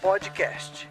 Podcast.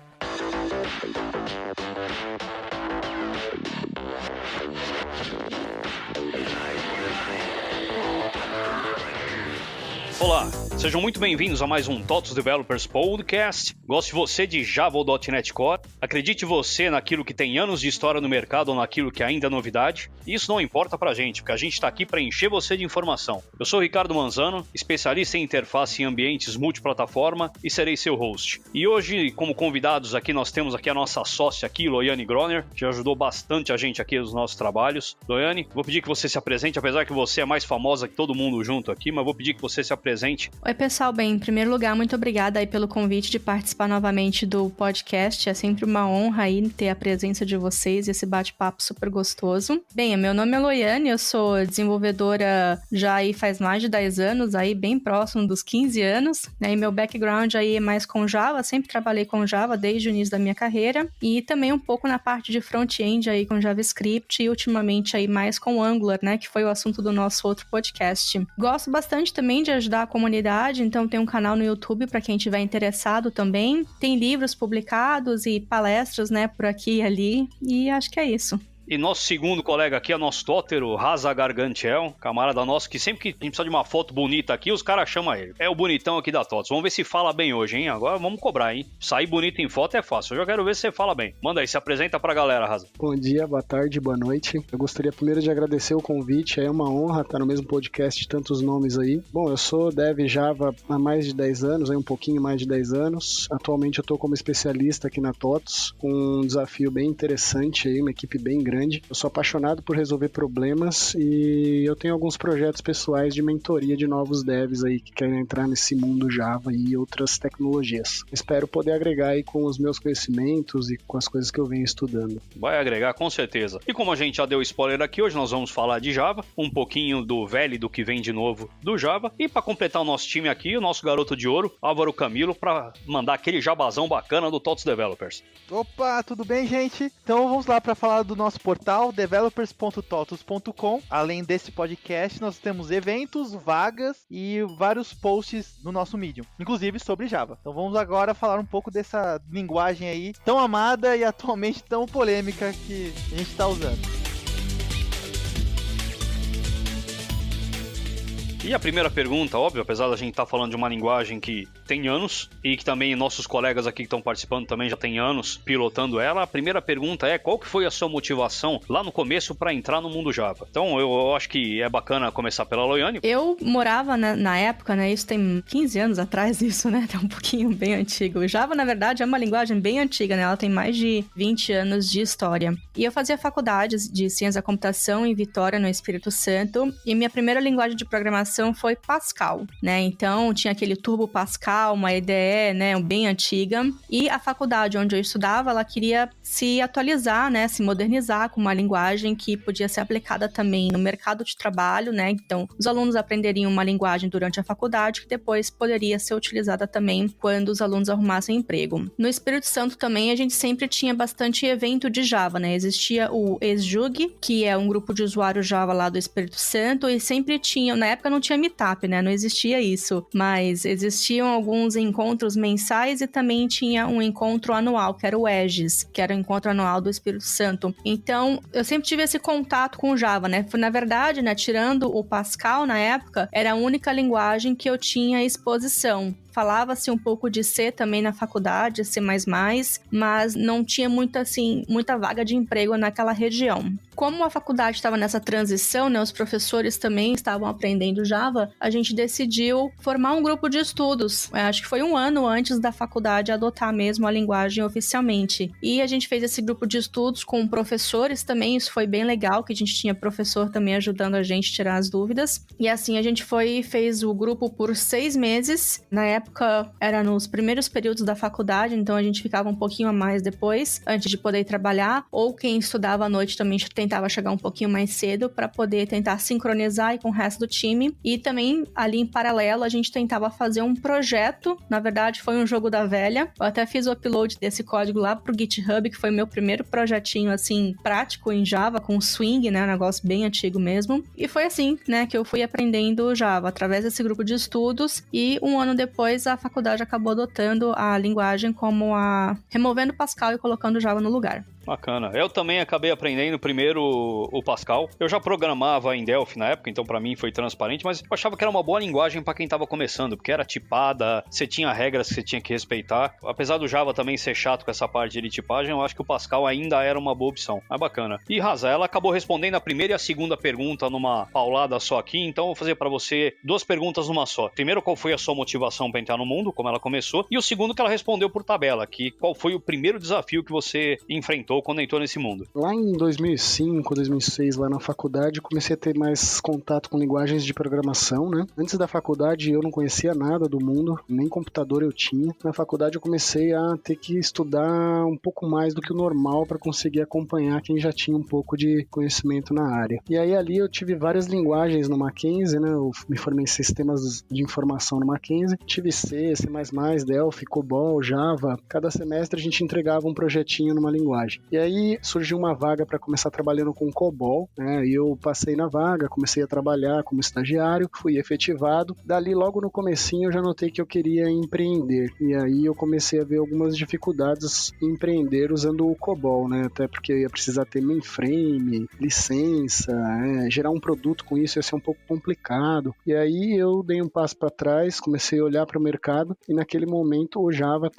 Olá, sejam muito bem-vindos a mais um TOTOS Developers Podcast. Goste você de Java ou .NET Core? Acredite você naquilo que tem anos de história no mercado ou naquilo que ainda é novidade? Isso não importa pra gente, porque a gente está aqui para encher você de informação. Eu sou o Ricardo Manzano, especialista em interface em ambientes multiplataforma e serei seu host. E hoje, como convidados aqui, nós temos aqui a nossa sócia aqui, Loiane Groner, que ajudou bastante a gente aqui nos nossos trabalhos. Loiane, vou pedir que você se apresente, apesar que você é mais famosa que todo mundo junto aqui, mas vou pedir que você se apresente. Oi pessoal, bem, em primeiro lugar, muito obrigada aí pelo convite de participar novamente do podcast, é sempre uma honra aí ter a presença de vocês e esse bate-papo super gostoso. Bem, meu nome é Loiane, eu sou desenvolvedora já aí faz mais de 10 anos, aí bem próximo dos 15 anos, né, e meu background aí é mais com Java, sempre trabalhei com Java desde o início da minha carreira, e também um pouco na parte de front-end aí com JavaScript e ultimamente aí mais com Angular, né, que foi o assunto do nosso outro podcast. Gosto bastante também de ajudar a comunidade, então tem um canal no YouTube para quem tiver interessado também. Tem livros publicados e palestras, né, por aqui e ali, e acho que é isso. E nosso segundo colega aqui é o nosso Tótero, o Raza Gargantiel, camarada nosso, que sempre que a gente precisa de uma foto bonita aqui, os caras chamam ele. É o bonitão aqui da TOTOS. Vamos ver se fala bem hoje, hein? Agora vamos cobrar, hein? Sair bonito em foto é fácil. Eu já quero ver se você fala bem. Manda aí, se apresenta pra galera, Raza. Bom dia, boa tarde, boa noite. Eu gostaria primeiro de agradecer o convite. É uma honra estar no mesmo podcast de tantos nomes aí. Bom, eu sou dev Java há mais de 10 anos, aí um pouquinho mais de 10 anos. Atualmente eu tô como especialista aqui na TOTOS, com um desafio bem interessante aí, uma equipe bem grande. Eu sou apaixonado por resolver problemas e eu tenho alguns projetos pessoais de mentoria de novos devs aí que querem entrar nesse mundo Java e outras tecnologias. Espero poder agregar aí com os meus conhecimentos e com as coisas que eu venho estudando. Vai agregar, com certeza. E como a gente já deu spoiler aqui, hoje nós vamos falar de Java, um pouquinho do velho e do que vem de novo do Java. E para completar o nosso time aqui, o nosso garoto de ouro, Álvaro Camilo, para mandar aquele jabazão bacana do TOTOS Developers. Opa, tudo bem, gente? Então vamos lá para falar do nosso portal developers.totos.com. Além desse podcast, nós temos eventos, vagas e vários posts no nosso Medium, inclusive sobre Java. Então vamos agora falar um pouco dessa linguagem aí tão amada e atualmente tão polêmica que a gente está usando. E a primeira pergunta, óbvio, apesar da gente estar falando de uma linguagem que tem anos e que também nossos colegas aqui que estão participando também já tem anos pilotando ela, a primeira pergunta é qual que foi a sua motivação lá no começo para entrar no mundo Java? Então eu acho que é bacana começar pela Loiane. Eu morava na época, né, isso tem 15 anos atrás isso, né, tá um pouquinho bem antigo. O Java, na verdade, é uma linguagem bem antiga, né, ela tem mais de 20 anos de história. E eu fazia faculdade de Ciência da Computação em Vitória, no Espírito Santo, e minha primeira linguagem de programação foi Pascal, né? Então tinha aquele Turbo Pascal, uma IDE, né, bem antiga. E a faculdade onde eu estudava, ela queria se atualizar, né, se modernizar com uma linguagem que podia ser aplicada também no mercado de trabalho, né? Então os alunos aprenderiam uma linguagem durante a faculdade que depois poderia ser utilizada também quando os alunos arrumassem emprego. No Espírito Santo também a gente sempre tinha bastante evento de Java, né? Existia o ESJUG, que é um grupo de usuários Java lá do Espírito Santo, e sempre tinha, na época não tinha meetup, né? Não existia isso, mas existiam alguns encontros mensais e também tinha um encontro anual, que era o EGIS, que era o encontro anual do Espírito Santo. Então, eu sempre tive esse contato com Java, né? Na verdade, né, tirando o Pascal na época, era a única linguagem que eu tinha exposição. Falava-se um pouco de C também na faculdade, C++, mas não tinha muita vaga de emprego naquela região. Como a faculdade estava nessa transição, né, os professores também estavam aprendendo Java, a gente decidiu formar um grupo de estudos. Acho que foi um ano antes da faculdade adotar mesmo a linguagem oficialmente. E a gente fez esse grupo de estudos com professores também, isso foi bem legal, que a gente tinha professor também ajudando a gente a tirar as dúvidas. E assim a gente fez o grupo por 6 meses. Na época era nos primeiros períodos da faculdade, então a gente ficava um pouquinho a mais depois, antes de poder trabalhar, ou quem estudava à noite também tentava chegar um pouquinho mais cedo para poder tentar sincronizar aí com o resto do time. E também, ali em paralelo, a gente tentava fazer um projeto. Na verdade, foi um jogo da velha. Eu até fiz o upload desse código lá pro GitHub, que foi meu primeiro projetinho, assim, prático em Java, com Swing, né? Um negócio bem antigo mesmo. E foi assim, né, que eu fui aprendendo Java, através desse grupo de estudos. E um ano depois, depois a faculdade acabou adotando a linguagem como removendo o Pascal e colocando o Java no lugar. Bacana. Eu também acabei aprendendo primeiro o Pascal. Eu já programava em Delphi na época, então pra mim foi transparente, mas eu achava que era uma boa linguagem pra quem tava começando, porque era tipada, você tinha regras que você tinha que respeitar. Apesar do Java também ser chato com essa parte de tipagem, eu acho que o Pascal ainda era uma boa opção. Mas bacana. E Raza, ela acabou respondendo a primeira e a segunda pergunta numa paulada só aqui, então eu vou fazer pra você 2 perguntas numa só. Primeiro, qual foi a sua motivação pra entrar no mundo, como ela começou, e o segundo que ela respondeu por tabela, que qual foi o primeiro desafio que você enfrentou quando entrou nesse mundo? Lá em 2005, 2006, lá na faculdade, comecei a ter mais contato com linguagens de programação, né? Antes da faculdade eu não conhecia nada do mundo, nem computador eu tinha. Na faculdade eu comecei a ter que estudar um pouco mais do que o normal para conseguir acompanhar quem já tinha um pouco de conhecimento na área. E aí ali eu tive várias linguagens no Mackenzie, né? Eu me formei em sistemas de informação no Mackenzie. Tive C, C++, Delphi, COBOL, Java. Cada semestre a gente entregava um projetinho numa linguagem. E aí surgiu uma vaga para começar trabalhando com COBOL, né? E eu passei na vaga, comecei a trabalhar como estagiário, fui efetivado. Dali, logo no comecinho, eu já notei que eu queria empreender. E aí eu comecei a ver algumas dificuldades em empreender usando o COBOL, né? Até porque eu ia precisar ter mainframe, licença, gerar um produto com isso ia ser um pouco complicado. E aí eu dei um passo para trás, comecei a olhar para o mercado e naquele momento o Java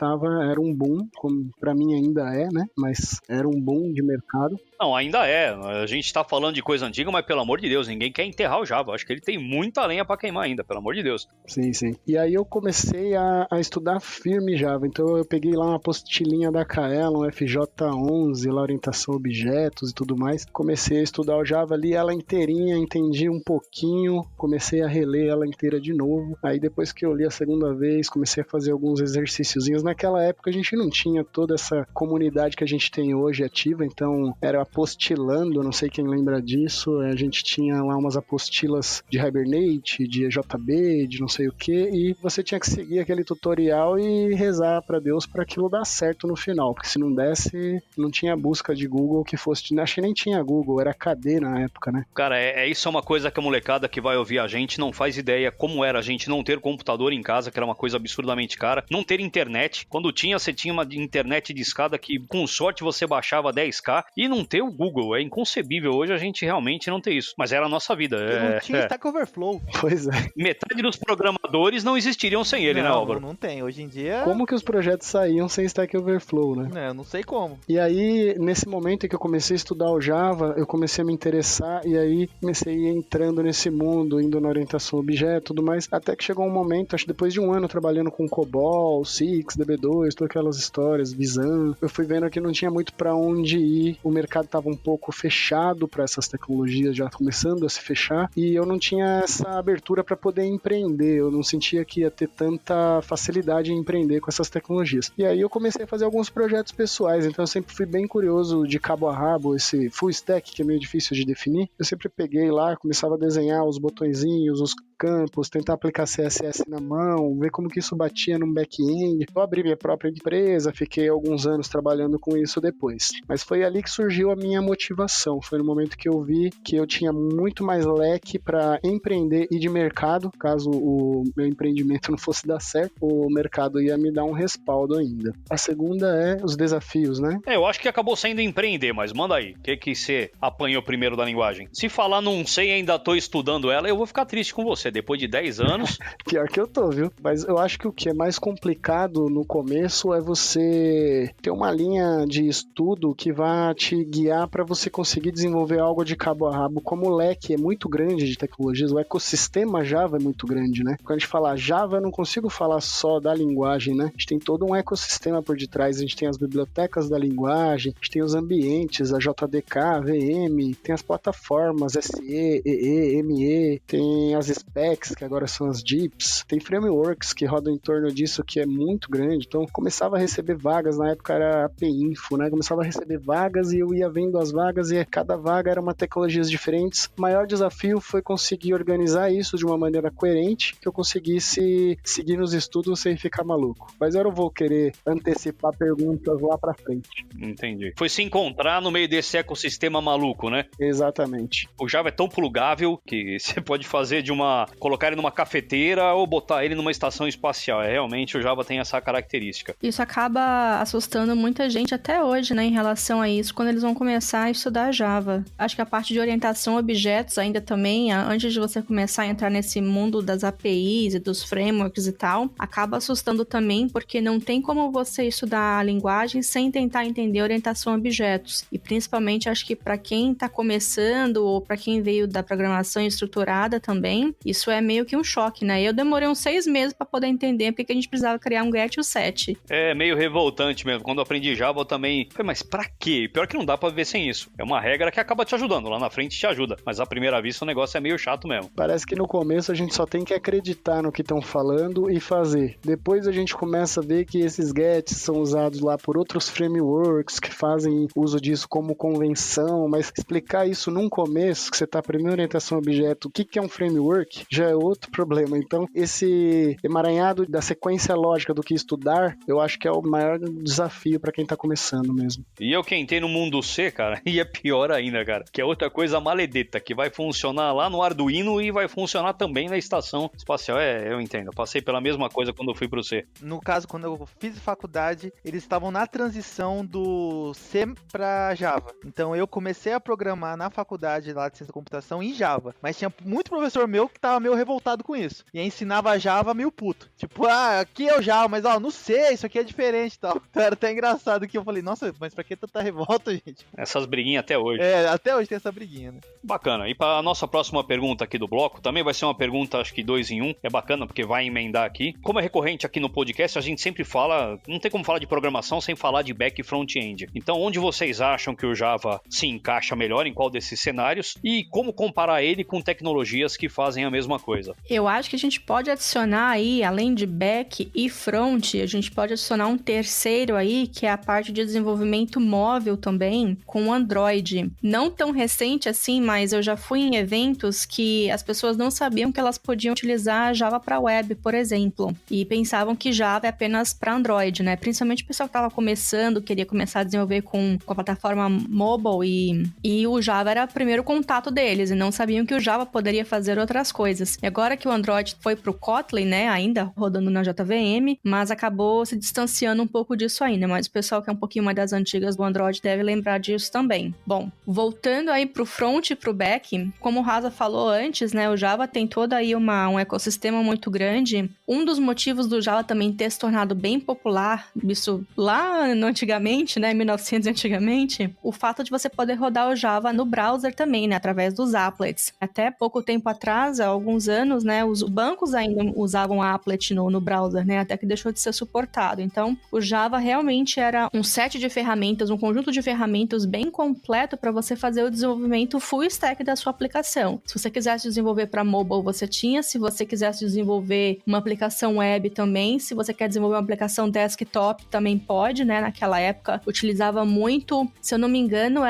era um boom, como para mim ainda é, né? Mas era um boom de mercado. Não, ainda é. A gente tá falando de coisa antiga, mas pelo amor de Deus, ninguém quer enterrar o Java. Acho que ele tem muita lenha pra queimar ainda, pelo amor de Deus. Sim, sim. E aí eu comecei a estudar firme Java. Então eu peguei lá uma apostilinha da Kaelon, FJ11, lá orientação a objetos e tudo mais. Comecei a estudar o Java ali, ela inteirinha, entendi um pouquinho, comecei a reler ela inteira de novo. Aí depois que eu li a segunda vez, comecei a fazer alguns exercíciozinhos. Naquela época a gente não tinha toda essa comunidade que a gente tem hoje ativa, então era apostilando, não sei quem lembra disso, a gente tinha lá umas apostilas de Hibernate, de EJB, de não sei o que, e você tinha que seguir aquele tutorial e rezar pra Deus para aquilo dar certo no final, porque se não desse, não tinha busca de Google que fosse, acho que nem tinha Google, era KD na época, né? Cara, isso é uma coisa que a molecada que vai ouvir a gente não faz ideia como era a gente não ter computador em casa, que era uma coisa absurdamente cara, não ter internet, quando tinha, você tinha uma internet de escada que com sorte você baixava 10k, e não ter o Google, é inconcebível hoje a gente realmente não ter isso, mas era a nossa vida. Não tinha Stack Overflow. Pois é. Metade dos programadores não existiriam sem ele, né, Álvaro? Não tem, hoje em dia... Como que os projetos saíam sem Stack Overflow, né? Eu não sei como. E aí, nesse momento em que eu comecei a estudar o Java, eu comecei a me interessar e aí comecei a ir entrando nesse mundo, indo na orientação a objeto e tudo mais, até que chegou um momento, acho que depois de um ano trabalhando com COBOL, Six, DB2, todas aquelas histórias, Visan, eu fui vendo que não tinha muito pra onde ir, o mercado estava um pouco fechado para essas tecnologias, já começando a se fechar, e eu não tinha essa abertura para poder empreender, eu não sentia que ia ter tanta facilidade em empreender com essas tecnologias. E aí eu comecei a fazer alguns projetos pessoais, então eu sempre fui bem curioso de cabo a rabo, esse full stack que é meio difícil de definir, eu sempre peguei lá, começava a desenhar os botõezinhos, os campos, tentar aplicar CSS na mão, ver como que isso batia num back-end. Eu abri minha própria empresa, fiquei alguns anos trabalhando com isso depois. Mas foi ali que surgiu a minha motivação. Foi no momento que eu vi que eu tinha muito mais leque para empreender e de mercado. Caso o meu empreendimento não fosse dar certo, o mercado ia me dar um respaldo ainda. A segunda é os desafios, né? Eu acho que acabou sendo empreender, mas manda aí. O que você apanhou primeiro da linguagem? Se falar não sei, ainda tô estudando ela, eu vou ficar triste com você. Depois de 10 anos... Pior que eu tô, viu? Mas eu acho que o que é mais complicado no começo é você ter uma linha de estudo que vá te guiar para você conseguir desenvolver algo de cabo a rabo. Como o leque é muito grande de tecnologias, o ecossistema Java é muito grande, né? Quando a gente fala Java, eu não consigo falar só da linguagem, né? A gente tem todo um ecossistema por detrás. A gente tem as bibliotecas da linguagem, a gente tem os ambientes, a JDK, a VM, tem as plataformas SE, EE, ME, tem as specs, que agora são as DIPs, tem frameworks que rodam em torno disso, que é muito grande. Então, começava a receber vagas, na época era API Info, né? Começava a receber vagas e eu ia vendo as vagas e cada vaga era uma tecnologia diferente. O maior desafio foi conseguir organizar isso de uma maneira coerente, que eu conseguisse seguir nos estudos sem ficar maluco. Mas eu não vou querer antecipar perguntas lá pra frente. Entendi. Foi se encontrar no meio desse ecossistema maluco, né? Exatamente. O Java é tão plugável que você pode fazer de uma colocar ele numa cafeteira ou botar ele numa estação espacial. Realmente o Java tem essa característica. Isso acaba assustando muita gente até hoje, né, em relação a isso, quando eles vão começar a estudar Java. Acho que a parte de orientação a objetos ainda também, antes de você começar a entrar nesse mundo das APIs e dos frameworks e tal, acaba assustando também, porque não tem como você estudar a linguagem sem tentar entender orientação a objetos. E principalmente, acho que para quem está começando ou para quem veio da programação estruturada também, isso é meio que um choque, né? Eu demorei uns 6 meses para poder entender porque a gente precisava criar um get e o set. É meio revoltante mesmo. Quando eu aprendi Java, eu também falei, mas pra quê? Pior que não dá pra viver sem isso. É uma regra que acaba te ajudando. Lá na frente te ajuda. Mas à primeira vista o negócio é meio chato mesmo. Parece que no começo a gente só tem que acreditar no que estão falando e fazer. Depois a gente começa a ver que esses gets são usados lá por outros frameworks que fazem uso disso como convenção, mas explicar isso num começo, que você está aprendendo orientação a objeto, o que é um framework, já é outro problema. Então, esse emaranhado da sequência lógica do que estudar, eu acho que é o maior desafio para quem está começando mesmo. E eu que entrei no mundo C, cara, e é pior ainda, cara, que é outra coisa maledeta, que vai funcionar lá no Arduino e vai funcionar também na estação espacial. Eu entendo, eu passei pela mesma coisa quando eu fui pro C. No caso, quando eu fiz faculdade, eles estavam na transição do C para Java. Então eu comecei a programar na faculdade lá de ciência da computação em Java, mas tinha muito professor meu que tava meio revoltado com isso. E aí ensinava Java meio puto. Tipo, aqui é o Java, mas no C isso aqui é diferente e tal. Então era até engraçado que eu falei, nossa, mas pra que tanta revolta, gente? Essas briguinhas até hoje. Até hoje tem essa briguinha, né? Bacana. E para a nossa próxima pergunta aqui do bloco, também vai ser uma pergunta, acho que 2 em 1. É bacana porque vai emendar aqui. Como é recorrente aqui no podcast, a gente sempre fala, não tem como falar de programação sem falar de back e front-end. Então, onde vocês acham que o Java se encaixa melhor, em qual desses cenários, e como comparar ele com tecnologias que fazem a mesma coisa? Eu acho que a gente pode adicionar aí, além de back e front, a gente pode adicionar um terceiro aí, que é a parte de desenvolvimento móvel também, com Android. Não tão recente assim, mas eu já fui em eventos que as pessoas não sabiam que elas podiam utilizar Java para web, por exemplo, e pensavam que Java é apenas para Android, né? Principalmente o pessoal que estava começando, queria começar a desenvolver com a plataforma mobile e o Java era o primeiro contato deles e não sabiam que o Java poderia fazer outras coisas. E agora que o Android foi pro Kotlin, né, ainda rodando na JVM, mas acabou se distanciando um pouco disso ainda, mas o pessoal que é um pouquinho mais das antigas do Android deve lembrar disso também. Bom, voltando aí pro front e pro back, como o Rasa falou antes, né, o Java tem todo aí um ecossistema muito grande. Um dos motivos do Java também ter se tornado bem popular, isso lá antigamente, né, 1900 antigamente, o fato de você poder rodar o Java no browser também, né, através dos applets. Até pouco tempo atrás, há alguns anos, né, os bancos ainda usavam applet no browser, né, até que deixou de ser suportado. Então, o Java realmente era um set de ferramentas, um conjunto de ferramentas bem completo para você fazer o desenvolvimento full stack da sua aplicação. Se você quisesse desenvolver para mobile, você tinha. Se você quisesse desenvolver uma aplicação web também, se você quer desenvolver uma aplicação desktop, também pode, né? Naquela época, utilizava muito, se eu não me engano,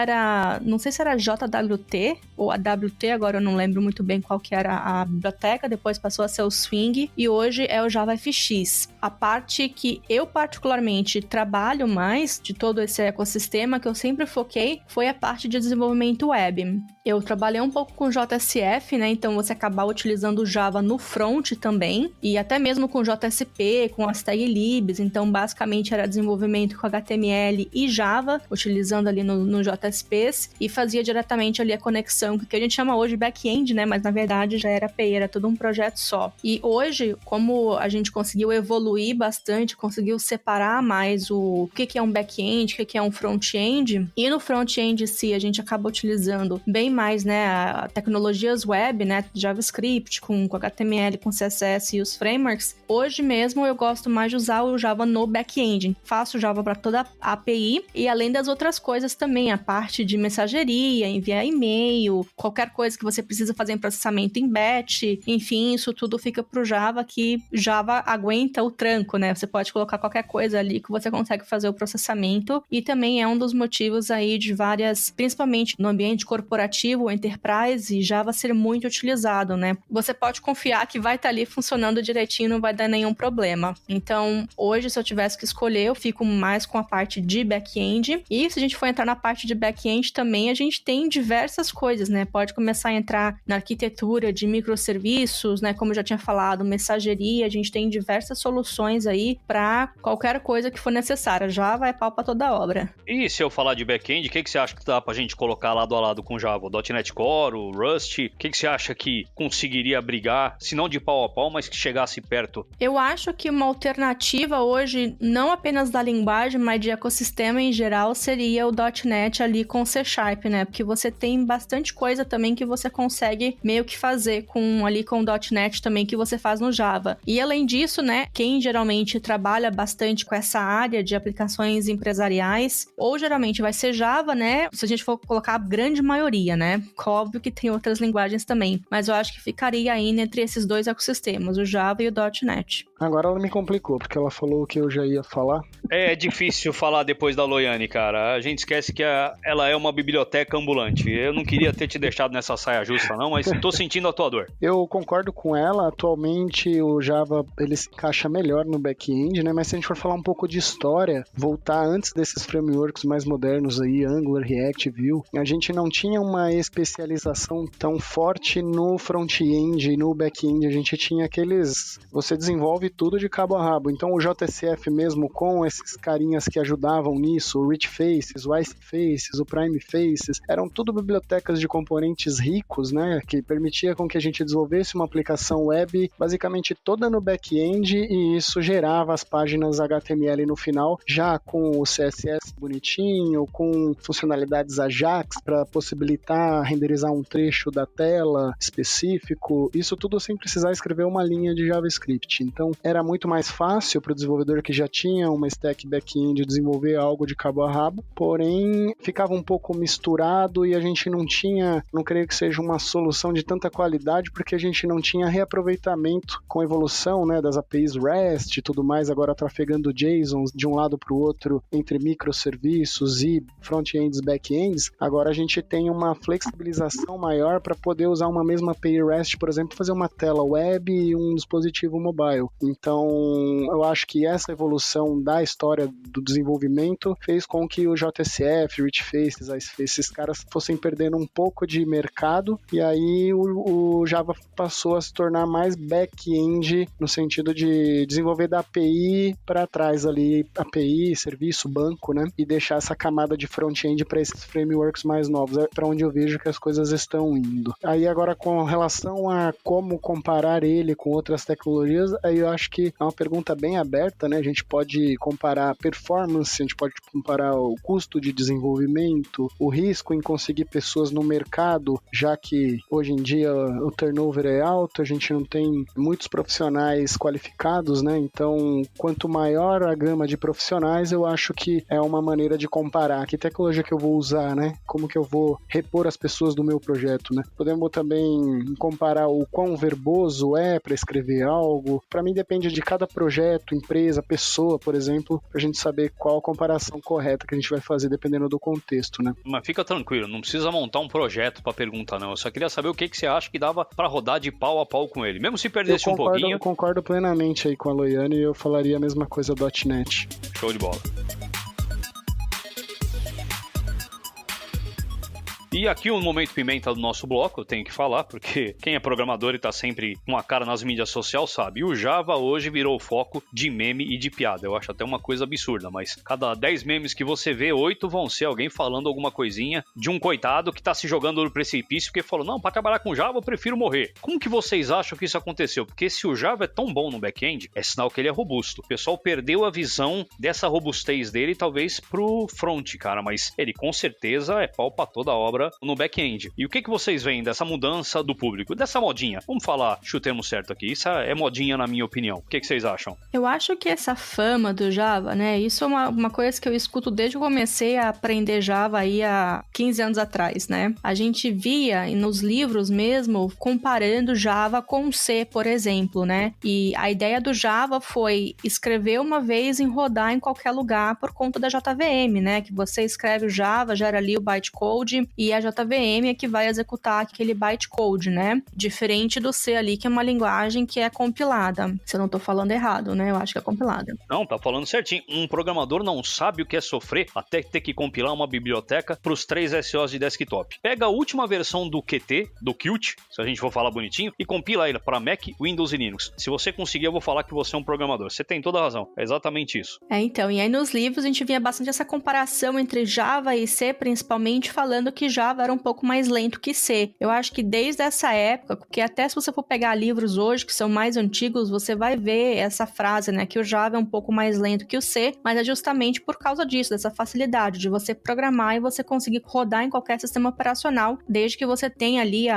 não sei se era JWT ou AWT, agora eu não lembro muito bem qual que era a biblioteca, depois passou a ser o Swing, e hoje é o JavaFX. A parte que eu particularmente trabalho mais de todo esse ecossistema, que eu sempre foquei, foi a parte de desenvolvimento web. Eu trabalhei um pouco com JSF, né? Então você acabava utilizando o Java no front também, e até mesmo com JSP, com as taglibs. Então basicamente era desenvolvimento com HTML e Java, utilizando ali no JSPs, e fazia diretamente ali a conexão, que a gente chama hoje back-end, né? Mas na verdade já era API, era todo um projeto só. E hoje, como a gente conseguiu evoluir bastante, conseguiu separar mais o que é um back-end, o que é um front-end, e no front-end em si a gente acaba utilizando bem mais, né, tecnologias web, né, JavaScript, com HTML, com CSS e os frameworks. Hoje mesmo eu gosto mais de usar o Java no back-end. Faço Java para toda a API e além das outras coisas também, a parte de mensageria, enviar e-mail, qualquer coisa que você precisa fazer em processamento em batch, enfim, isso tudo fica pro Java, que Java aguenta o tranco, né? Você pode colocar qualquer coisa ali que você consegue fazer o processamento, e também é um dos motivos aí de várias, principalmente no ambiente corporativo, enterprise, Java ser muito utilizado, né? Você pode confiar que vai estar ali funcionando direitinho, não vai dar nenhum problema. Então, hoje, se eu tivesse que escolher, eu fico mais com a parte de back-end, e se a gente for entrar na parte de back-end também, a gente tem diversas coisas, né? Pode começar a entrar na arquitetura de microserviços, né? Como eu já tinha falado, mensageria, a gente tem diversas soluções aí para qualquer coisa que for necessária. Java é pau para toda obra. E se eu falar de back-end, o que você acha que dá pra gente colocar lado a lado com Java? O .NET Core, o Rust? O que você acha que conseguiria brigar, se não de pau a pau, mas que chegasse perto? Eu acho que uma alternativa hoje, não apenas da linguagem, mas de ecossistema em geral, seria o .NET ali com C#, né? Porque você tem bastante coisa também que você consegue meio que fazer com o .NET também que você faz no Java. E além disso, né, quem geralmente trabalha bastante com essa área de aplicações empresariais, ou geralmente vai ser Java, né? Se a gente for colocar a grande maioria, né? Óbvio que tem outras linguagens também, mas eu acho que ficaria aí entre esses dois ecossistemas, o Java e o .NET. Agora ela me complicou, porque ela falou o que eu já ia falar. É difícil falar depois da Loiane, cara. A gente esquece que ela é uma biblioteca ambulante. Eu não queria ter te deixado nessa saia justa, não, mas tô sentindo a tua dor. Eu concordo com ela. Atualmente o Java ele se encaixa melhor no back-end, né? Mas se a gente for falar um pouco de história, voltar antes desses frameworks mais modernos aí, Angular, React, Vue, a gente não tinha uma especialização tão forte no front-end e no back-end. A gente tinha aqueles... Você desenvolve tudo de cabo a rabo. Então o JCF mesmo, com esses carinhas que ajudavam nisso, o Rich Faces, o Ice Faces, o Prime Faces, eram tudo bibliotecas de componentes ricos, né, que permitia com que a gente desenvolvesse uma aplicação web basicamente toda no back-end e isso gerava as páginas HTML no final, já com o CSS bonitinho, com funcionalidades Ajax para possibilitar renderizar um trecho da tela específico, isso tudo sem precisar escrever uma linha de JavaScript. Então era muito mais fácil para o desenvolvedor que já tinha uma stack back-end desenvolver algo de cabo a rabo, porém ficava um pouco misturado e a gente não creio que seja uma solução de tanta qualidade, porque a gente não tinha reaproveitamento com a evolução, né, das APIs REST e tudo mais, agora trafegando JSON de um lado para o outro entre microserviços e front-ends, back-ends. Agora a gente tem uma flexibilização maior para poder usar uma mesma API REST, por exemplo, fazer uma tela web e um dispositivo mobile. Então, eu acho que essa evolução da história do desenvolvimento fez com que o JCF, Rich Faces, esses caras fossem perdendo um pouco de mercado e aí o Java passou a se tornar mais back-end no sentido de desenvolver da API para trás ali, API, serviço, banco, né? E deixar essa camada de front-end para esses frameworks mais novos, é para onde eu vejo que as coisas estão indo. Aí agora com relação a como comparar ele com outras tecnologias, aí eu acho que é uma pergunta bem aberta, né? A gente pode comparar performance, a gente pode comparar o custo de desenvolvimento, o risco em conseguir pessoas no mercado, já que hoje em dia o turnover é alto, a gente não tem muitos profissionais qualificados, né? Então, quanto maior a gama de profissionais, eu acho que é uma maneira de comparar que tecnologia que eu vou usar, né? Como que eu vou repor as pessoas do meu projeto, né? Podemos também comparar o quão verboso é para escrever algo. Para mim depende de cada projeto, empresa, pessoa, por exemplo, pra gente saber qual a comparação correta que a gente vai fazer dependendo do contexto, né? Mas fica tranquilo, não precisa montar um projeto pra pergunta, não. Eu só queria saber o que você acha que dava pra rodar de pau a pau com ele. Mesmo se perdesse um pouquinho... Eu concordo plenamente aí com a Loiane e eu falaria a mesma coisa do .NET. Show de bola. E aqui o momento pimenta do nosso bloco, eu tenho que falar, porque quem é programador e tá sempre com a cara nas mídias sociais sabe. E o Java hoje virou foco de meme e de piada. Eu acho até uma coisa absurda, mas cada 10 memes que você vê, 8 vão ser alguém falando alguma coisinha de um coitado que tá se jogando no precipício porque falou, não, pra trabalhar com Java eu prefiro morrer. Como que vocês acham que isso aconteceu? Porque se o Java é tão bom no back-end, é sinal que ele é robusto. O pessoal perdeu a visão dessa robustez dele, talvez pro front, cara, mas ele com certeza é pau pra toda a obra no back-end. E o que vocês veem dessa mudança do público, dessa modinha? Vamos falar, chutemos certo aqui, isso é modinha na minha opinião. O que vocês acham? Eu acho que essa fama do Java, né, isso é uma coisa que eu escuto desde que eu comecei a aprender Java aí há 15 anos atrás, né? A gente via nos livros mesmo comparando Java com C, por exemplo, né? E a ideia do Java foi escrever uma vez e rodar em qualquer lugar por conta da JVM, né? Que você escreve o Java, gera ali o bytecode e a JVM é que vai executar aquele bytecode, né? Diferente do C ali, que é uma linguagem que é compilada. Se eu não tô falando errado, né? Eu acho que é compilada. Não, tá falando certinho. Um programador não sabe o que é sofrer até ter que compilar uma biblioteca para os 3 SOs de desktop. Pega a última versão do Qt, do Qt, se a gente for falar bonitinho, e compila ele para Mac, Windows e Linux. Se você conseguir, eu vou falar que você é um programador. Você tem toda a razão. É exatamente isso. Então, e aí nos livros a gente via bastante essa comparação entre Java e C, principalmente falando que Java era um pouco mais lento que C. Eu acho que desde essa época, porque até se você for pegar livros hoje que são mais antigos, você vai ver essa frase, né, que o Java é um pouco mais lento que o C, mas é justamente por causa disso, dessa facilidade de você programar e você conseguir rodar em qualquer sistema operacional, desde que você tenha ali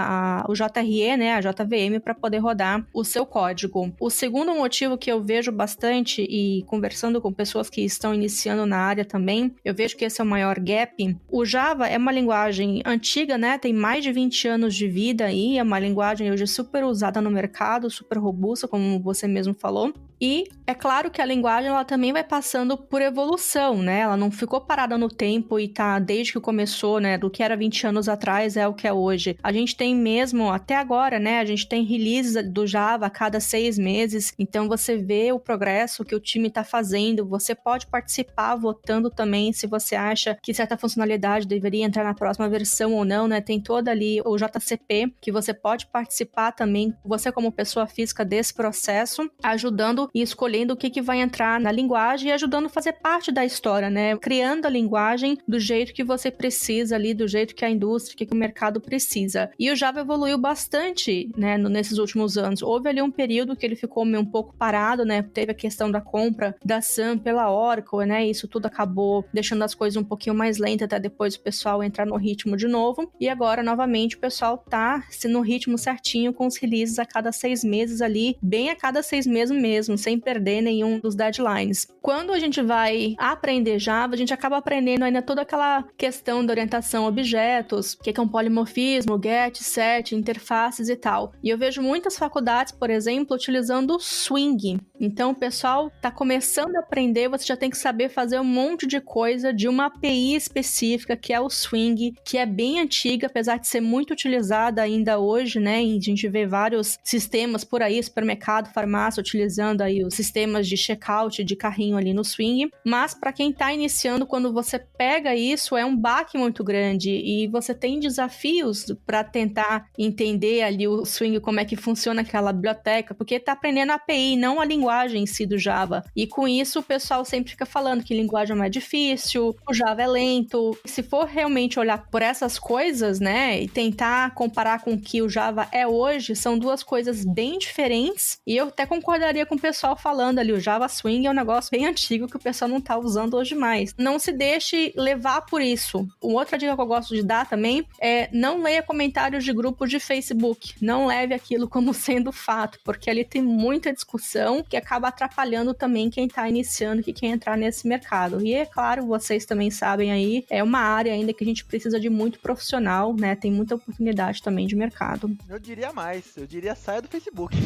o JRE, né, a JVM, para poder rodar o seu código. O segundo motivo que eu vejo bastante, e conversando com pessoas que estão iniciando na área também, eu vejo que esse é o maior gap. O Java é uma linguagem antiga, né, tem mais de 20 anos de vida aí, é uma linguagem hoje super usada no mercado, super robusta, como você mesmo falou. E é claro que a linguagem ela também vai passando por evolução, né? Ela não ficou parada no tempo e tá desde que começou, né? Do que era 20 anos atrás é o que é hoje. A gente tem mesmo, até agora, né? A gente tem releases do Java a cada 6 meses. Então você vê o progresso que o time tá fazendo. Você pode participar votando também se você acha que certa funcionalidade deveria entrar na próxima versão ou não, né? Tem toda ali o JCP que você pode participar também, você como pessoa física desse processo, ajudando e escolhendo o que vai entrar na linguagem e ajudando a fazer parte da história, né? Criando a linguagem do jeito que você precisa ali, do jeito que a indústria, que o mercado precisa. E o Java evoluiu bastante, né, nesses últimos anos. Houve ali um período que ele ficou meio um pouco parado, né? Teve a questão da compra da Sun pela Oracle, né? Isso tudo acabou deixando as coisas um pouquinho mais lentas até depois o pessoal entrar no ritmo de novo. E agora, novamente, o pessoal tá no ritmo certinho com os releases a cada 6 meses ali, bem a cada 6 meses mesmo, sem perder nenhum dos deadlines. Quando a gente vai aprender Java, a gente acaba aprendendo ainda toda aquela questão da orientação a objetos, o que é um polimorfismo, get, set, interfaces e tal. E eu vejo muitas faculdades, por exemplo, utilizando o Swing. Então, o pessoal tá começando a aprender, você já tem que saber fazer um monte de coisa de uma API específica, que é o Swing, que é bem antiga, apesar de ser muito utilizada ainda hoje, né? E a gente vê vários sistemas por aí, supermercado, farmácia, utilizando aí os sistemas de checkout, de carrinho ali no Swing. Mas para quem tá iniciando, quando você pega isso, é um baque muito grande e você tem desafios para tentar entender ali o Swing, como é que funciona aquela biblioteca, porque tá aprendendo a API, não a linguagem em si do Java. E com isso, o pessoal sempre fica falando que linguagem é mais difícil, o Java é lento. Se for realmente olhar por essas coisas, né, e tentar comparar com o que o Java é hoje, são duas coisas bem diferentes. E eu até concordaria com o pessoal falando ali, o Java Swing é um negócio bem antigo que o pessoal não tá usando hoje mais. Não se deixe levar por isso. Uma outra dica que eu gosto de dar também é não leia comentários de grupos de Facebook. Não leve aquilo como sendo fato, porque ali tem muita discussão que acaba atrapalhando também quem tá iniciando, que quer entrar nesse mercado. E é claro, vocês também sabem aí, é uma área ainda que a gente precisa de muito profissional, né? Tem muita oportunidade também de mercado. Eu diria mais, eu diria saia do Facebook.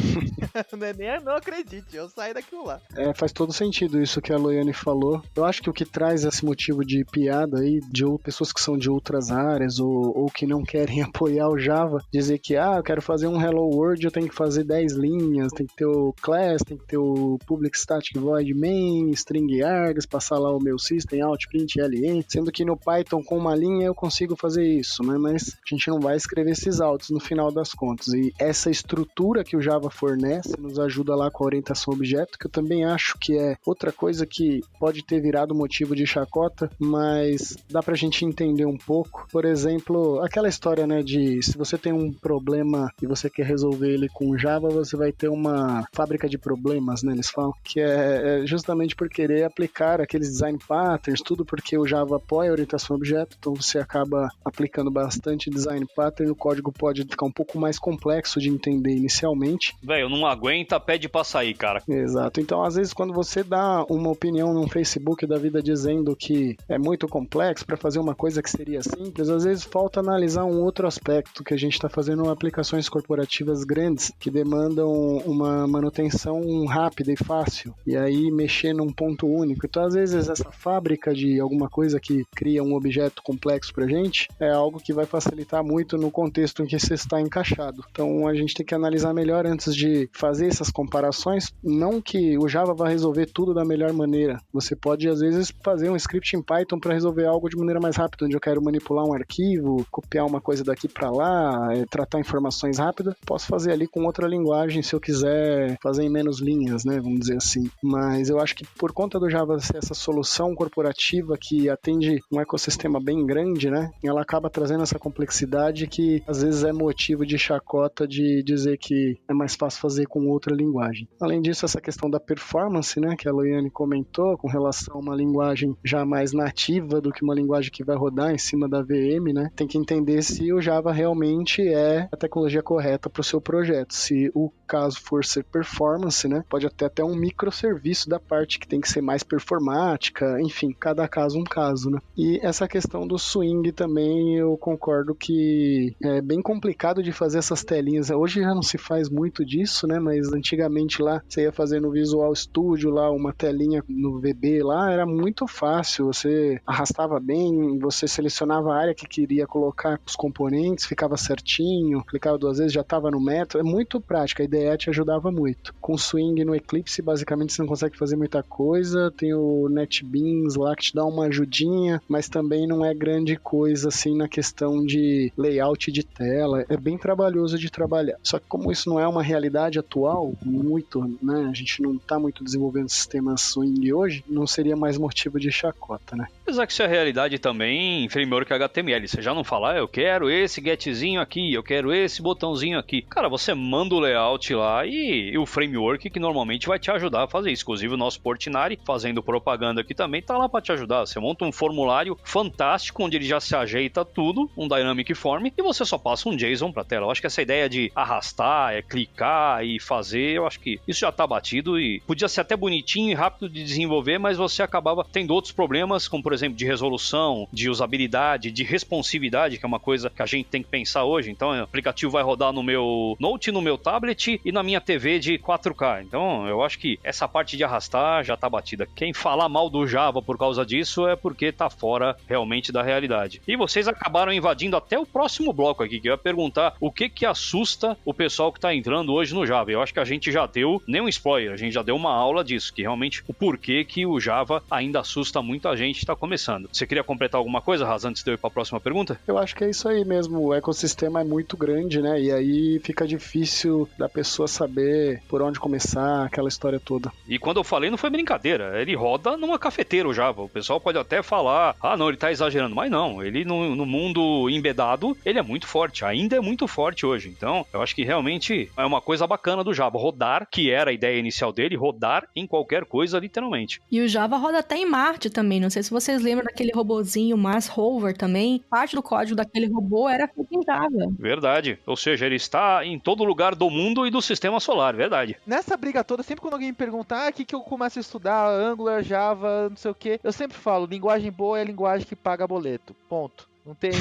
Não acredite, eu saio daquilo lá. Faz todo sentido isso que a Loiane falou. Eu acho que o que traz esse motivo de piada aí, de pessoas que são de outras áreas ou que não querem apoiar o Java, dizer que, eu quero fazer um Hello World, eu tenho que fazer 10 linhas, tem que ter o class, tem que ter o public static void main, string args, passar lá o meu system out, print, len, sendo que no Python com uma linha eu consigo fazer isso, né? Mas a gente não vai escrever esses autos no final das contas. E essa estrutura que o Java fornece nos ajuda lá com a orientação a objeto, que eu também acho que é outra coisa que pode ter virado motivo de chacota, mas dá pra gente entender um pouco. Por exemplo, aquela história, né, de se você tem um problema e você quer resolver ele com Java, você vai ter uma fábrica de problemas, né, eles falam, que é justamente por querer aplicar aqueles design patterns, tudo porque o Java apoia a orientação a objeto, então você acaba aplicando bastante design pattern, o código pode ficar um pouco mais complexo de entender inicialmente. Velho, não aguenta, pede pra sair, cara. cara. Exato. Então, às vezes, quando você dá uma opinião no Facebook da vida dizendo que é muito complexo para fazer uma coisa que seria simples, às vezes falta analisar um outro aspecto que a gente está fazendo aplicações corporativas grandes que demandam uma manutenção rápida e fácil. E aí mexer num ponto único. Então, às vezes, essa fábrica de alguma coisa que cria um objeto complexo pra gente é algo que vai facilitar muito no contexto em que você está encaixado. Então, a gente tem que analisar melhor antes de fazer essas comparações. Não que o Java vai resolver tudo da melhor maneira. Você pode, às vezes, fazer um script em Python para resolver algo de maneira mais rápida, onde eu quero manipular um arquivo, copiar uma coisa daqui para lá, tratar informações rápidas. Posso fazer ali com outra linguagem se eu quiser fazer em menos linhas, né? Vamos dizer assim. Mas eu acho que por conta do Java ser essa solução corporativa que atende um ecossistema bem grande, né? Ela acaba trazendo essa complexidade que às vezes é motivo de chacota de dizer que é mais fácil fazer com outra linguagem. Além disso, essa questão da performance, né? Que a Loiane comentou com relação a uma linguagem já mais nativa do que uma linguagem que vai rodar em cima da VM, né? Tem que entender se o Java realmente é a tecnologia correta para o seu projeto. Se o caso for ser performance, né? Pode até um microserviço da parte que tem que ser mais performática, enfim, cada caso um caso, né? E essa questão do swing também eu concordo que é bem complicado de fazer essas telinhas. Hoje já não se faz muito disso, né? Mas antigamente lá, você ia fazer no Visual Studio lá, uma telinha no VB lá, era muito fácil, você arrastava bem, você selecionava a área que queria colocar os componentes, ficava certinho, clicava 2 vezes, já estava no método, é muito prático, a IDE te ajudava muito. Com swing no Eclipse, basicamente você não consegue fazer muita coisa, tem o NetBeans lá que te dá uma ajudinha, mas também não é grande coisa assim na questão de layout de tela, é bem trabalhoso de trabalhar. Só que como isso não é uma realidade atual, muito, né, a gente não está muito desenvolvendo sistemas swing hoje, não seria mais motivo de chacota, né? Apesar que isso é realidade também em framework HTML, você já não fala, eu quero esse getzinho aqui, eu quero esse botãozinho aqui. Cara, você manda o layout lá e o framework que normalmente vai te ajudar a fazer isso. Inclusive o nosso Portinari, fazendo propaganda aqui também, tá lá para te ajudar. Você monta um formulário fantástico, onde ele já se ajeita tudo, um Dynamic Form, e você só passa um JSON pra tela. Eu acho que essa ideia de arrastar, clicar e fazer, eu acho que isso já tá batido e podia ser até bonitinho e rápido de desenvolver, mas você acabava tendo outros problemas, como por exemplo de resolução, de usabilidade, de responsividade, que é uma coisa que a gente tem que pensar hoje. Então o aplicativo vai rodar no meu Note, no meu tablet e na minha TV de 4K. Então eu acho que essa parte de arrastar já tá batida. Quem falar mal do Java por causa disso é porque tá fora realmente da realidade. E vocês acabaram invadindo até o próximo bloco aqui, que eu ia perguntar o que assusta o pessoal que tá entrando hoje no Java. Eu acho que a gente já deu, nem um spoiler, a gente já deu uma aula disso, que realmente o porquê que o Java ainda assusta muita gente que tá começando. Você queria completar alguma coisa, Raz, antes de eu ir pra próxima pergunta? Eu acho que é isso aí mesmo, o ecossistema é muito grande, né, e aí fica difícil da pessoa saber por onde começar, aquela história toda. E quando eu falei, não foi brincadeira, ele roda numa cafeteira o Java, o pessoal pode até falar, não, ele tá exagerando, mas não, ele no mundo embedado, ele é muito forte, ainda é muito forte hoje, então eu acho que realmente é uma coisa bacana do Java, rodar, que era a ideia inicial dele, rodar em qualquer coisa, literalmente. E o Java roda até em Marte também, não sei se vocês lembram daquele robozinho Mars Rover também, parte do código daquele robô era feito em Java. Verdade, ou seja, ele está em todo lugar do mundo e do sistema solar, verdade. Nessa briga toda, sempre quando alguém me pergunta, o que eu começo a estudar, Angular, Java, não sei o que, eu sempre falo, linguagem boa é a linguagem que paga boleto, ponto. Não tem.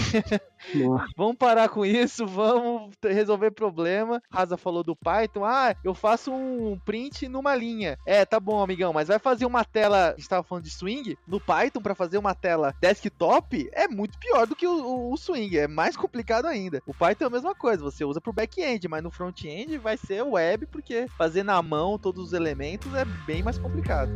Vamos parar com isso, vamos resolver problema. Raza falou do Python. Eu faço um print numa linha. Tá bom, amigão, mas vai fazer uma tela. A gente tava falando de swing. No Python, pra fazer uma tela desktop, é muito pior do que o swing. É mais complicado ainda. O Python é a mesma coisa. Você usa pro back-end, mas no front-end vai ser web, porque fazer na mão todos os elementos é bem mais complicado.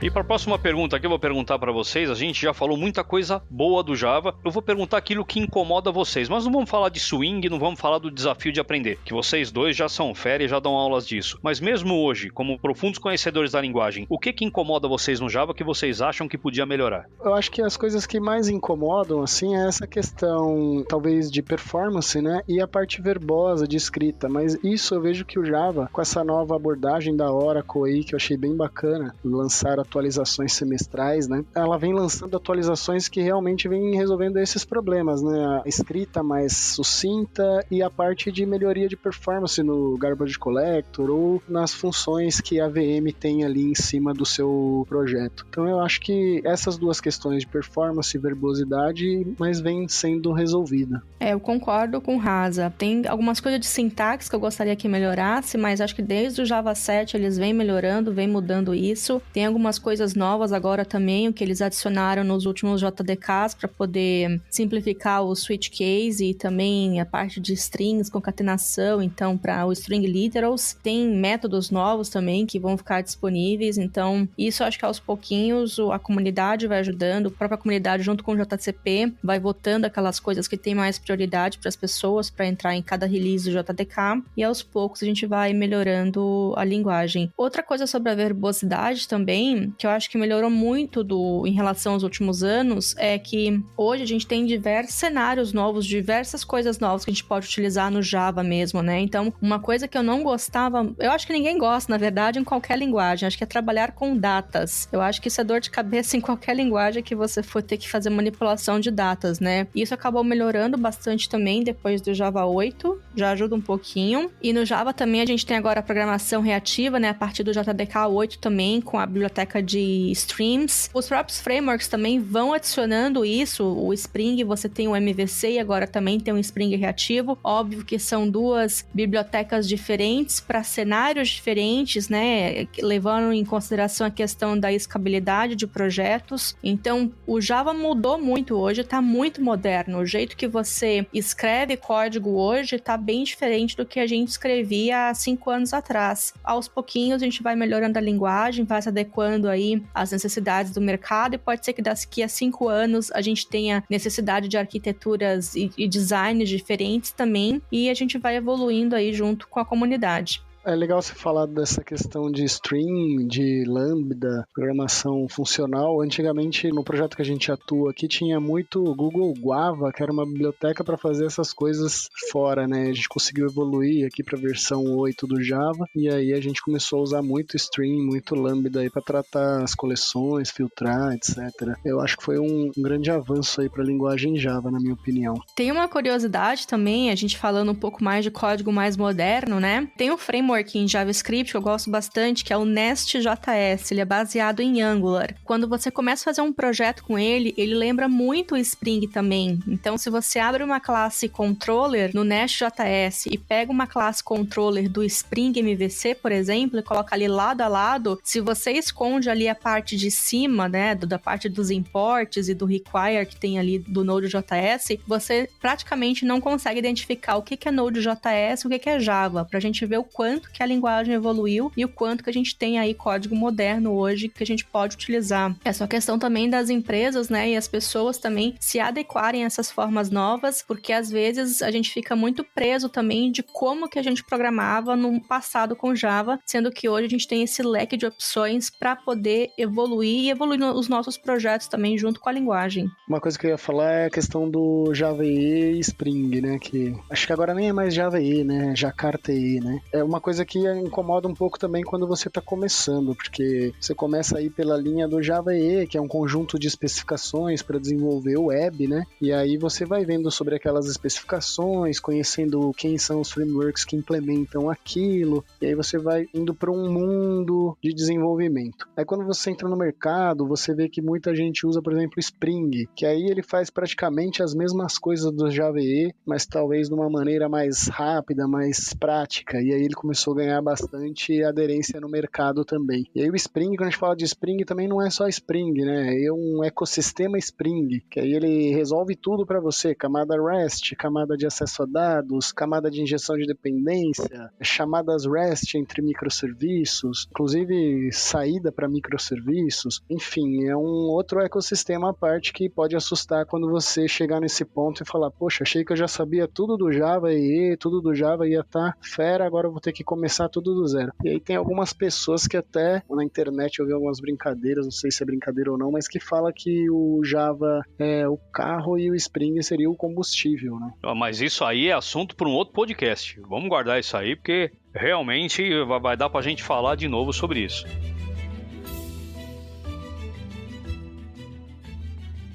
E para a próxima pergunta que eu vou perguntar para vocês, a gente já falou muita coisa boa do Java, eu vou perguntar aquilo que incomoda vocês, mas não vamos falar de swing, não vamos falar do desafio de aprender, que vocês dois já são fera e já dão aulas disso. Mas mesmo hoje, como profundos conhecedores da linguagem, o que incomoda vocês no Java que vocês acham que podia melhorar? Eu acho que as coisas que mais incomodam, assim, é essa questão, talvez, de performance, né, e a parte verbosa de escrita, mas isso eu vejo que o Java, com essa nova abordagem da Oracle aí, que eu achei bem bacana, lançaram atualizações semestrais, né? Ela vem lançando atualizações que realmente vêm resolvendo esses problemas, né? A escrita mais sucinta e a parte de melhoria de performance no Garbage Collector ou nas funções que a VM tem ali em cima do seu projeto. Então eu acho que essas duas questões de performance e verbosidade, mas vem sendo resolvida. Eu concordo com o Rasa. Tem algumas coisas de sintaxe que eu gostaria que melhorasse, mas acho que desde o Java 7 eles vêm melhorando, vêm mudando isso. Tem algumas coisas novas agora também, o que eles adicionaram nos últimos JDKs para poder simplificar o switch case e também a parte de strings, concatenação. Então, para o string literals, tem métodos novos também que vão ficar disponíveis. Então, isso acho que aos pouquinhos a comunidade vai ajudando, a própria comunidade junto com o JCP vai votando aquelas coisas que tem mais prioridade para as pessoas para entrar em cada release do JDK e aos poucos a gente vai melhorando a linguagem. Outra coisa sobre a verbosidade também, que eu acho que melhorou muito em relação aos últimos anos, é que hoje a gente tem diversos cenários novos, diversas coisas novas que a gente pode utilizar no Java mesmo, né? Então, uma coisa que eu não gostava, eu acho que ninguém gosta, na verdade, em qualquer linguagem, acho que é trabalhar com datas. Eu acho que isso é dor de cabeça em qualquer linguagem que você for ter que fazer manipulação de datas, né? Isso acabou melhorando bastante também depois do Java 8, já ajuda um pouquinho. E no Java também a gente tem agora a programação reativa, né? A partir do JDK 8 também, com a biblioteca de streams. Os próprios frameworks também vão adicionando isso. O Spring, você tem o MVC e agora também tem um Spring reativo. Óbvio que são duas bibliotecas diferentes para cenários diferentes, né? Levando em consideração a questão da escalabilidade de projetos. Então, o Java mudou muito hoje, tá muito moderno. O jeito que você escreve código hoje tá bem diferente do que a gente escrevia há 5 anos atrás. Aos pouquinhos a gente vai melhorando a linguagem, vai se adequando aí às necessidades do mercado e pode ser que daqui a 5 anos a gente tenha necessidade de arquiteturas e designs diferentes também e a gente vai evoluindo aí junto com a comunidade. É legal você falar dessa questão de string, de lambda, programação funcional. Antigamente, no projeto que a gente atua aqui, tinha muito Google Guava, que era uma biblioteca para fazer essas coisas fora, né? A gente conseguiu evoluir aqui para a versão 8 do Java, e aí a gente começou a usar muito string, muito lambda aí para tratar as coleções, filtrar, etc. Eu acho que foi um grande avanço aí para a linguagem Java, na minha opinião. Tem uma curiosidade também, a gente falando um pouco mais de código mais moderno, né? Tem um framework em JavaScript que eu gosto bastante, que é o Nest.js, ele é baseado em Angular. Quando você começa a fazer um projeto com ele, ele lembra muito o Spring também. Então, se você abre uma classe controller no Nest.js e pega uma classe controller do Spring MVC, por exemplo, e coloca ali lado a lado, se você esconde ali a parte de cima, né, da parte dos imports e do require que tem ali do Node.js, você praticamente não consegue identificar o que é Node.js e o que é Java, pra gente ver o quanto que a linguagem evoluiu e o quanto que a gente tem aí código moderno hoje que a gente pode utilizar. Essa questão também das empresas, né, e as pessoas também se adequarem a essas formas novas, porque às vezes a gente fica muito preso também de como que a gente programava no passado com Java, sendo que hoje a gente tem esse leque de opções para poder evoluir e evoluir os nossos projetos também junto com a linguagem. Uma coisa que eu ia falar é a questão do Java EE e Spring, né, que acho que agora nem é mais Java EE, né, Jakarta EE, né. É uma coisa que incomoda um pouco também quando você está começando, porque você começa aí pela linha do Java EE, que é um conjunto de especificações para desenvolver o web, né? E aí você vai vendo sobre aquelas especificações, conhecendo quem são os frameworks que implementam aquilo, e aí você vai indo para um mundo de desenvolvimento. Aí quando você entra no mercado, você vê que muita gente usa, por exemplo, Spring, que aí ele faz praticamente as mesmas coisas do Java EE, mas talvez de uma maneira mais rápida, mais prática, e aí ele começou a ganhar bastante aderência no mercado também. E aí o Spring, quando a gente fala de Spring, também não é só Spring, né? É um ecossistema Spring, que aí ele resolve tudo para você, camada REST, camada de acesso a dados, camada de injeção de dependência, chamadas REST entre microserviços, inclusive saída para microserviços, enfim, é um outro ecossistema à parte que pode assustar quando você chegar nesse ponto e falar, poxa, achei que eu já sabia tudo do Java EE, tudo do Java ia estar fera, agora eu vou ter que começar tudo do zero. E aí tem algumas pessoas que até na internet eu vi algumas brincadeiras, não sei se é brincadeira ou não, mas que fala que o Java é o carro e o Spring seria o combustível, né? Mas isso aí é assunto para um outro podcast. Vamos guardar isso aí, porque realmente vai dar pra gente falar de novo sobre isso.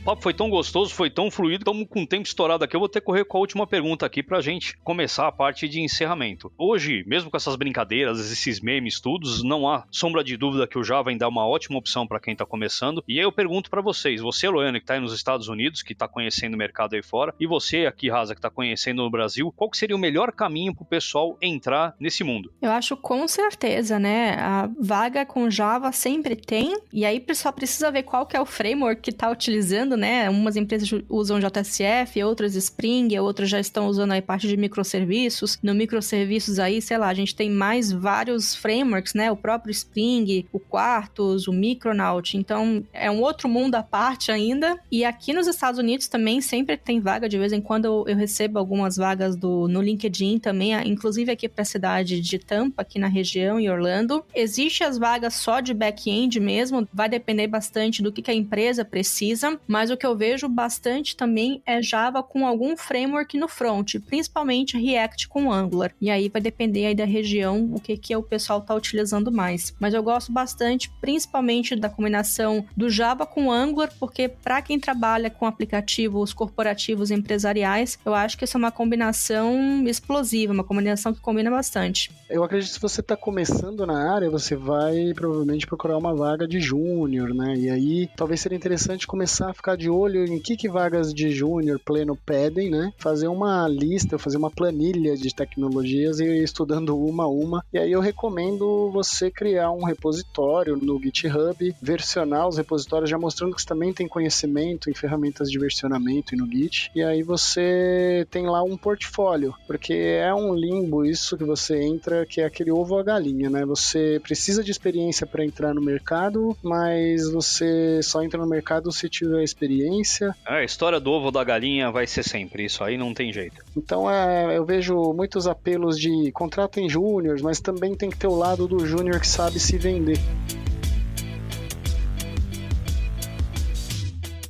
papo foi tão gostoso, foi tão fluido, estamos com o tempo estourado aqui. Eu vou ter que correr com a última pergunta aqui pra gente começar a parte de encerramento. Hoje, mesmo com essas brincadeiras, esses memes, tudo, não há sombra de dúvida que o Java ainda é uma ótima opção para quem está começando. E aí eu pergunto para vocês, você, Loiane, que está aí nos Estados Unidos, que está conhecendo o mercado aí fora, e você aqui, Rasa, que está conhecendo no Brasil, qual que seria o melhor caminho para o pessoal entrar nesse mundo? Eu acho com certeza, né? A vaga com Java sempre tem, e aí só precisa ver qual que é o framework que está utilizando, né? Umas empresas usam JSF, outras Spring, outras já estão usando aí parte de microserviços. No microserviços aí, sei lá, a gente tem mais vários frameworks, né? O próprio Spring, o Quartus, o Micronaut. Então, é um outro mundo à parte ainda. E aqui nos Estados Unidos também sempre tem vaga. De vez em quando eu recebo algumas vagas no LinkedIn também, inclusive aqui para a cidade de Tampa, aqui na região, em Orlando. Existem as vagas só de back-end mesmo, vai depender bastante do que a empresa precisa, mas o que eu vejo bastante também é Java com algum framework no front, principalmente React com Angular. E aí vai depender aí da região o que o pessoal está utilizando mais. Mas eu gosto bastante, principalmente da combinação do Java com Angular, porque para quem trabalha com aplicativos corporativos empresariais, eu acho que isso é uma combinação explosiva, uma combinação que combina bastante. Eu acredito que se você está começando na área, você vai provavelmente procurar uma vaga de júnior, né? E aí talvez seria interessante começar a ficar de olho em que vagas de júnior pleno pedem, né? Fazer uma lista, fazer uma planilha de tecnologias e ir estudando uma a uma. E aí eu recomendo você criar um repositório no GitHub, versionar os repositórios, já mostrando que você também tem conhecimento em ferramentas de versionamento e no Git. E aí você tem lá um portfólio, porque é um limbo isso que você entra, que é aquele ovo ou a galinha, né? Você precisa de experiência para entrar no mercado, mas você só entra no mercado se tiver experiência. A história do ovo ou da galinha vai ser sempre isso, aí não tem jeito. Então eu vejo muitos apelos de contratem júniors, mas também tem que ter o lado do júnior que sabe se vender.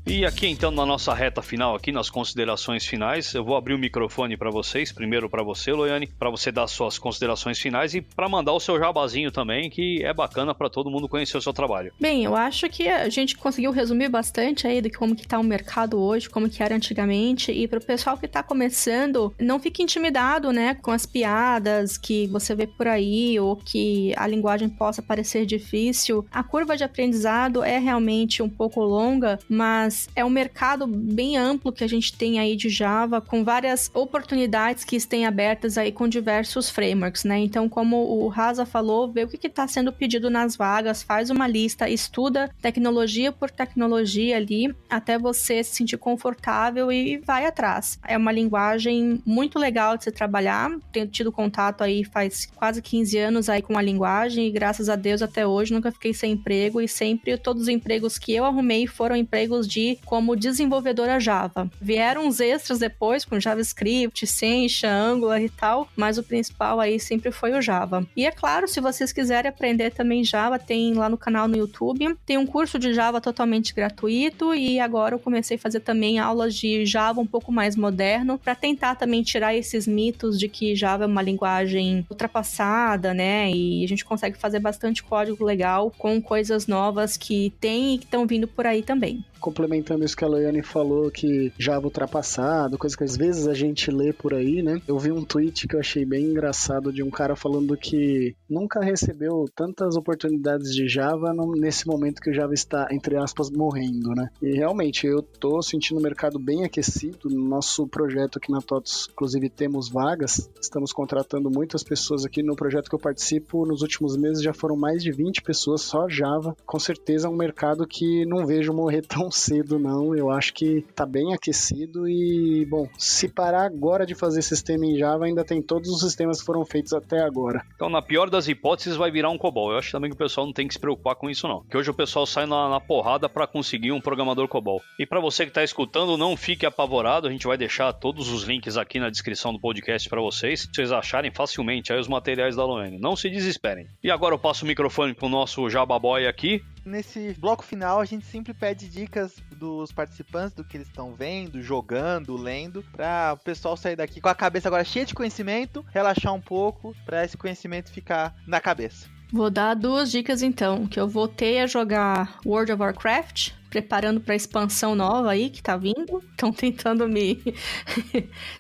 E aqui então na nossa reta final, aqui nas considerações finais, eu vou abrir o microfone para vocês, primeiro para você, Loiane, para você dar suas considerações finais e para mandar o seu jabazinho também, que é bacana para todo mundo conhecer o seu trabalho. Bem, eu acho que a gente conseguiu resumir bastante aí de como que tá o mercado hoje, como que era antigamente, e para o pessoal que tá começando, não fique intimidado, né, com as piadas que você vê por aí, ou que a linguagem possa parecer difícil. A curva de aprendizado é realmente um pouco longa, mas é um mercado bem amplo que a gente tem aí de Java, com várias oportunidades que estão abertas aí com diversos frameworks, né? Então, como o Rasa falou, vê o que está sendo pedido nas vagas, faz uma lista, estuda tecnologia por tecnologia ali, até você se sentir confortável e vai atrás. É uma linguagem muito legal de se trabalhar, tenho tido contato aí faz quase 15 anos aí com a linguagem e graças a Deus até hoje nunca fiquei sem emprego e sempre todos os empregos que eu arrumei foram empregos como desenvolvedora Java. Vieram uns extras depois com JavaScript, Sencha, Angular e tal, mas o principal aí sempre foi o Java. E é claro, se vocês quiserem aprender também Java, tem lá no canal no YouTube, tem um curso de Java totalmente gratuito e agora eu comecei a fazer também aulas de Java um pouco mais moderno, para tentar também tirar esses mitos de que Java é uma linguagem ultrapassada, né? E a gente consegue fazer bastante código legal com coisas novas que tem e que estão vindo por aí também. Complementando isso que a Loiane falou, que Java ultrapassado, coisa que às vezes a gente lê por aí, né? Eu vi um tweet que eu achei bem engraçado de um cara falando que nunca recebeu tantas oportunidades de Java nesse momento que o Java está, entre aspas, morrendo, né? E realmente, eu tô sentindo o mercado bem aquecido. No nosso projeto aqui na TOTOS, inclusive, temos vagas. Estamos contratando muitas pessoas aqui no projeto que eu participo. Nos últimos meses já foram mais de 20 pessoas, só Java. Com certeza é um mercado que não vejo morrer tão cedo, não. Eu acho que tá bem aquecido e, bom, se parar agora de fazer sistema em Java, ainda tem todos os sistemas que foram feitos até agora. Então, na pior das hipóteses, vai virar um COBOL. Eu acho também que o pessoal não tem que se preocupar com isso, não. Porque hoje o pessoal sai na porrada para conseguir um programador COBOL. E para você que tá escutando, não fique apavorado. A gente vai deixar todos os links aqui na descrição do podcast para vocês, se vocês acharem facilmente aí os materiais da Loiane. Não se desesperem. E agora eu passo o microfone pro nosso Java Boy aqui. Nesse bloco final, a gente sempre pede dicas dos participantes, do que eles estão vendo, jogando, lendo, para o pessoal sair daqui com a cabeça agora cheia de conhecimento, relaxar um pouco, para esse conhecimento ficar na cabeça. Vou dar 2 dicas então, que eu voltei a jogar World of Warcraft, preparando pra expansão nova aí que tá vindo. Estão tentando me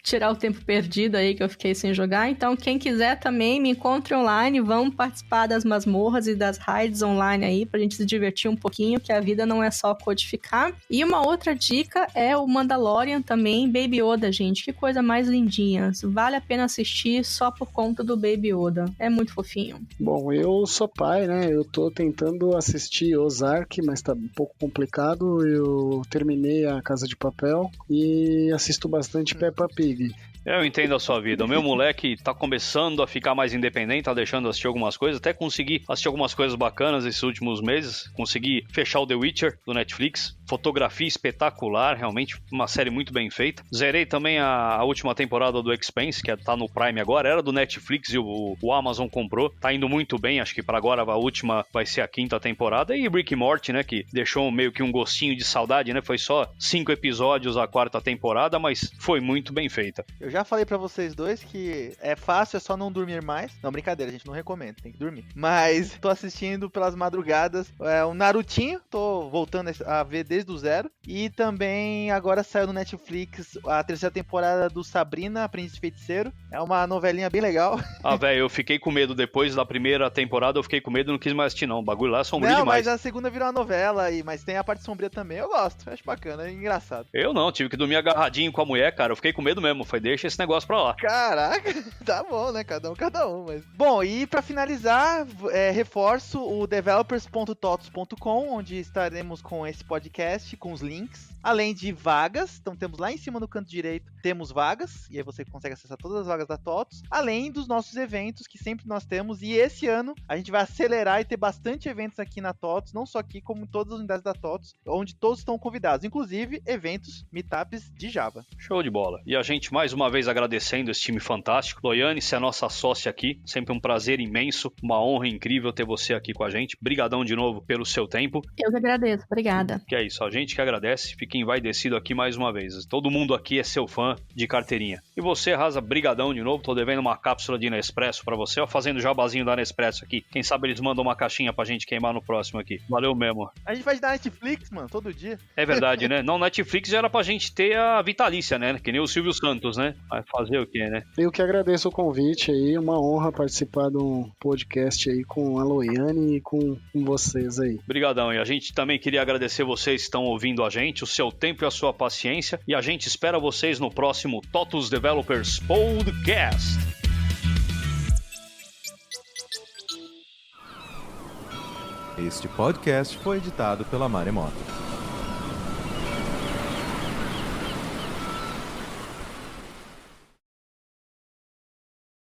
tirar o tempo perdido aí que eu fiquei sem jogar. Então, quem quiser também, me encontre online. Vamos participar das masmorras e das raids online aí pra gente se divertir um pouquinho, que a vida não é só codificar. E uma outra dica é o Mandalorian também, Baby Yoda, gente. Que coisa mais lindinha. Vale a pena assistir só por conta do Baby Yoda. É muito fofinho. Bom, eu sou pai, né? Eu tô tentando assistir Ozark, mas tá um pouco complicado. Eu terminei a Casa de Papel e assisto bastante Peppa Pig. Eu entendo a sua vida. O meu moleque tá começando a ficar mais independente, tá deixando de assistir algumas coisas. Até consegui assistir algumas coisas bacanas esses últimos meses. Consegui fechar o The Witcher do Netflix. Fotografia espetacular, realmente uma série muito bem feita. Zerei também a última temporada do Expanse, que tá no Prime agora. Era do Netflix e o Amazon comprou. Tá indo muito bem, acho que para agora a última vai ser a 5ª temporada. E Rick e Morty, né, que deixou meio que um gostinho de saudade, né? Foi só 5 episódios a 4ª temporada, mas foi muito bem feita. Eu já falei pra vocês dois que é fácil, é só não dormir mais. Não, brincadeira, a gente não recomenda, tem que dormir. Mas tô assistindo pelas madrugadas o Narutinho, tô voltando a ver desde o zero. E também agora saiu no Netflix a 3ª temporada do Sabrina, Aprendiz de Feiticeiro. É uma novelinha bem legal. Ah, velho, eu fiquei com medo. Depois da primeira temporada, eu fiquei com medo e não quis mais assistir, não. O bagulho lá é sombrio demais. Mas a segunda virou uma novela, mas tem a parte sombria também. Eu gosto, acho bacana, é engraçado. Eu não, tive que dormir agarradinho com a mulher, cara. Eu fiquei com medo mesmo. Foi, deixa esse negócio pra lá. Caraca, tá bom, né? Cada um, mas... Bom, e pra finalizar, reforço o developers.totos.com, onde estaremos com esse podcast, com os links. Além de vagas, então temos lá em cima no canto direito, temos vagas, e aí você consegue acessar todas as vagas da TOTOS, além dos nossos eventos, que sempre nós temos, e esse ano a gente vai acelerar e ter bastante eventos aqui na TOTOS, não só aqui, como em todas as unidades da TOTOS, onde todos estão convidados, inclusive eventos, meetups de Java. Show de bola. E a gente mais uma vez agradecendo esse time fantástico. Loiane, você é a nossa sócia aqui, sempre um prazer imenso, uma honra incrível ter você aqui com a gente. Brigadão de novo pelo seu tempo. Eu que agradeço, obrigada. Que é isso, a gente que agradece, fica envaidecido aqui mais uma vez. Todo mundo aqui é seu fã de carteirinha. E você, Raza, brigadão de novo, tô devendo uma cápsula de Nespresso pra você, ó, fazendo jabazinho da Nespresso aqui. Quem sabe eles mandam uma caixinha pra gente queimar no próximo aqui. Valeu mesmo. A gente vai dar Netflix, mano, todo dia. É verdade, né? Não, Netflix já era pra gente ter a vitalícia, né? Que nem o Silvio Santos, né? Vai fazer o quê, né? Eu que agradeço o convite aí, uma honra participar de um podcast aí com a Loiane e com vocês aí. Obrigadão, e a gente também queria agradecer vocês que estão ouvindo a gente, o seu tempo e a sua paciência, e a gente espera vocês no próximo TOTOS Developers Podcast. Este podcast foi editado pela Maremoto.